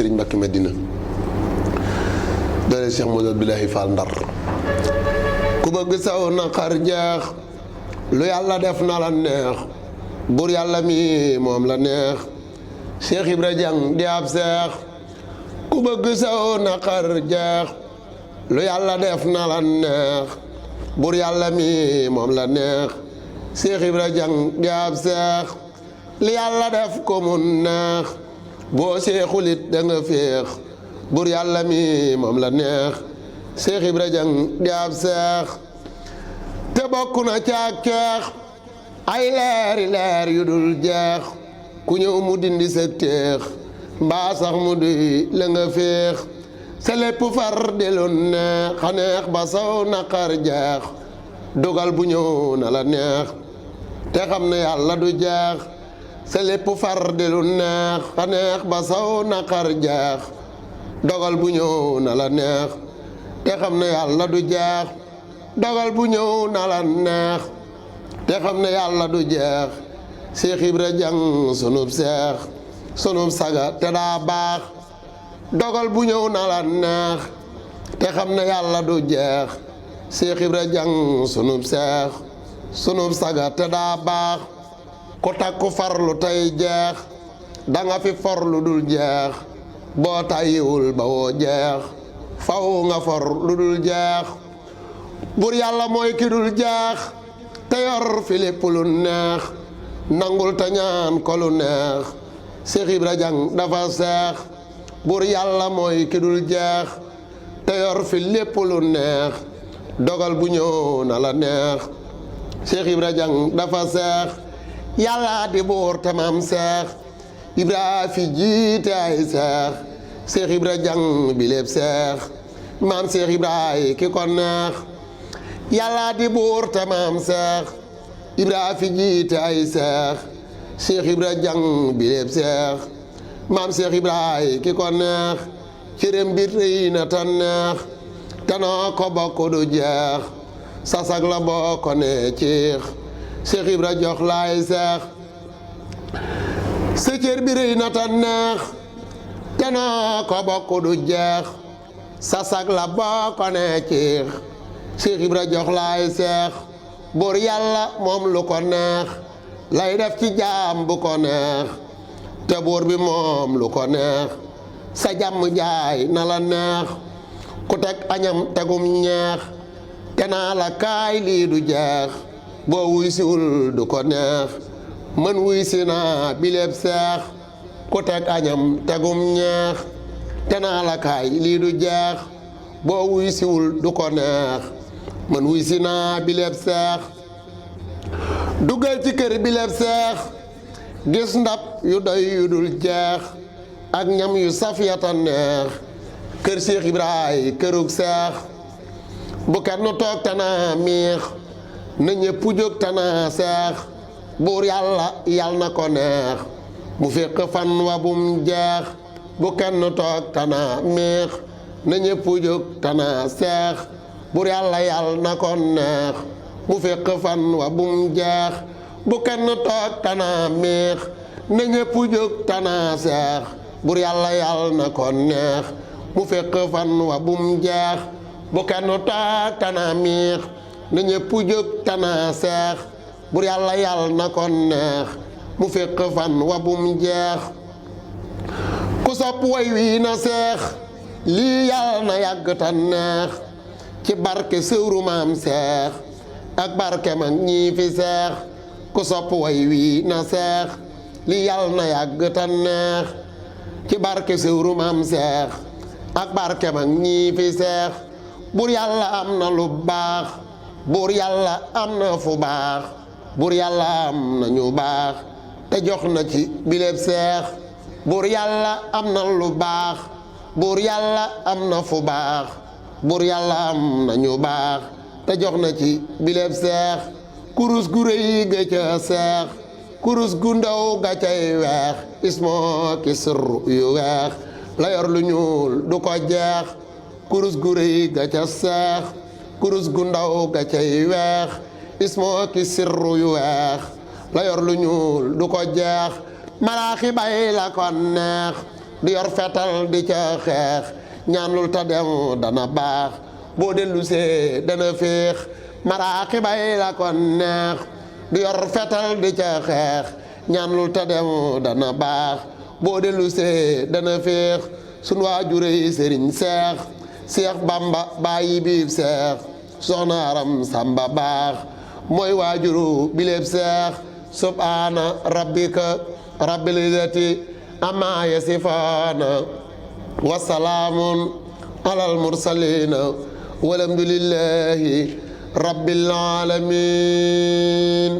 Serigne Mbacké Madina doole Cheikh Modou Bilahi Fall Ndar ku bëgg saw naqar jeex lu yàlla def na la neex buur yàlla mi moom la neex Cheikh Ibra Jang di ab seex ku bëgg saw naqar jeex lu yàlla def na la neex buur yàlla mi moom la neex Cheikh Ibra Jang di ab seex li yàlla def ko mu neex boo seexulit da nga féex buur yàlla mi moom la neex Cheikh Ibra Jang di ab seex te bokk na caag ceex ay leeri leer yu dul jeex ku ñëw mu dindi sa teex mbaa sax mu duy la nga féex sa lépp far di lu neex xaneex ba saw naqar jeex dogal bu ñëw na la neex te xam ne yàlla du jeex sa lépp far di lu neex xaneex ba saw naqar jeex dogal bu ñëw na la neex te xam ne yàlla du jeex dogal bu ñëw na la neex te xam ne yàlla du jeex Cheikh Ibra Jang sunub seex sunub saga te daa baax dogal bu ñëw na la neex te xam ne yàlla du jeex Cheikh Ibra Jang sunub seex sunub saga te daa baax ku takku farlu tey jeex danga fi for lu dul jeex boo tàyyiwul ba woo jeex faw nga for lu dul jeex buur yàlla mooy ki dul jeex te yor fi lépp lu neex nangul te ñaan ko lu neex Cheikh Ibra Jang dafa seex buur yàlla mooy ki dul jeex te yor fi lépp lu neex dogal bu ñëw na la neex Cheikh Ibra Jang dafa seex yàlla di buur te maam seex Ibra fi jiite ay seex Cheikh Ibra Jang bi lépp seex maam Cheikh Ibra ki ko neex yàlla di buur te maam seex Ibra fi jiite ay seex Cheikh Ibra Jang bi lépp seex maam Cheikh Ibra ki ko neex cërëm bi rëy na te neex te noo ko bokk du jeex sasag la boo ko ne ciix Cheikh Ibra jox laay seex sa cër bi rëy na te neex te noo ko bokk du jeex sasag la boo ko ne ciix Cheikh Ibra jox laay seex buur yàlla moom lu ko neex lay def ci jaam bu ko neex te buur bi moom lu ko neex sa jàmm jaay na la neex ku teg añam tegum ñeex te naa la kaay lii du jeex boo wuy siwul du ko neex man wuy si naa biléeb seex ku teg añam tegum ñeex te naa la kaay lii du jeex boo wuy siwul du ko neex man wuy si naa biléeb seex duggal ci kër biléeb seex gis ndab yu doy yu dul jeex ak ñam yu saf yata neex kër Cheikh Ibra kërug seex bu kenn toog tanaa miix na ñépp jóg tanaa seex buur yàlla yàlla na ko neex mu fekk fan wa bum jeex bu kenn toog tanaa miix na ñépp jóg tanaa seex buur yàlla yàlla na ko neex mu fekk fan wa bum jeex bu kenn toog tanaa miix na ñépp jóg tanaa seex buur yàlla yàlla na ko neex mu fekk fan wa bum jeex bu kenn toog tanaa miix na ñépp jóg tanaa seex buur yàlla yàlla na ko neex mu fekk fan wa bum jeex ku sopp way wi na seex lii yàlla na yàgg ta neex ci barke sëwru maam seex ak barke mag ñii fi seex ku sopp way wi na seex lii yàlla na yàgg ta neex ci barke sëwru maam seex ak barke mag ñii fi seex buur yàlla am na lu baax buur yàlla am na fu baax buur yàlla am na ñu baax te jox na ci biléeb seex buur yàlla am na lu baax buur yàlla am na fu baax buur yàlla am na ñu baax te jox na ci biléeb seex kurus gu rëy ga ca seex kurus gu ndaw ga cay weex ismoo ki sirru yu weex la yor lu ñuul du ko jeex kurus gu rëy ga ca seex kurus gu ndaw ga cay weex ismoo ki sirru yu weex la yor lu ñuul du ko jeex malaaxi bay la ko neex du yor fetal di ca xeex ñaanlul ta dem dana baax boo dellu see dana féex maraaxi bay la kon neex du yor fetal di ca xeex ñaanlul ta dem dana baax boo dellu see dana féex sun waajure yi sëriñ seex bamba bàyyi biib seex soxna aram samba baax mooy waajuru biléeb seex subhaana rabbika rabbil izzati amma yasifaana wa salaamun alal mursaliina walhamdulillahi rabbil aalamiin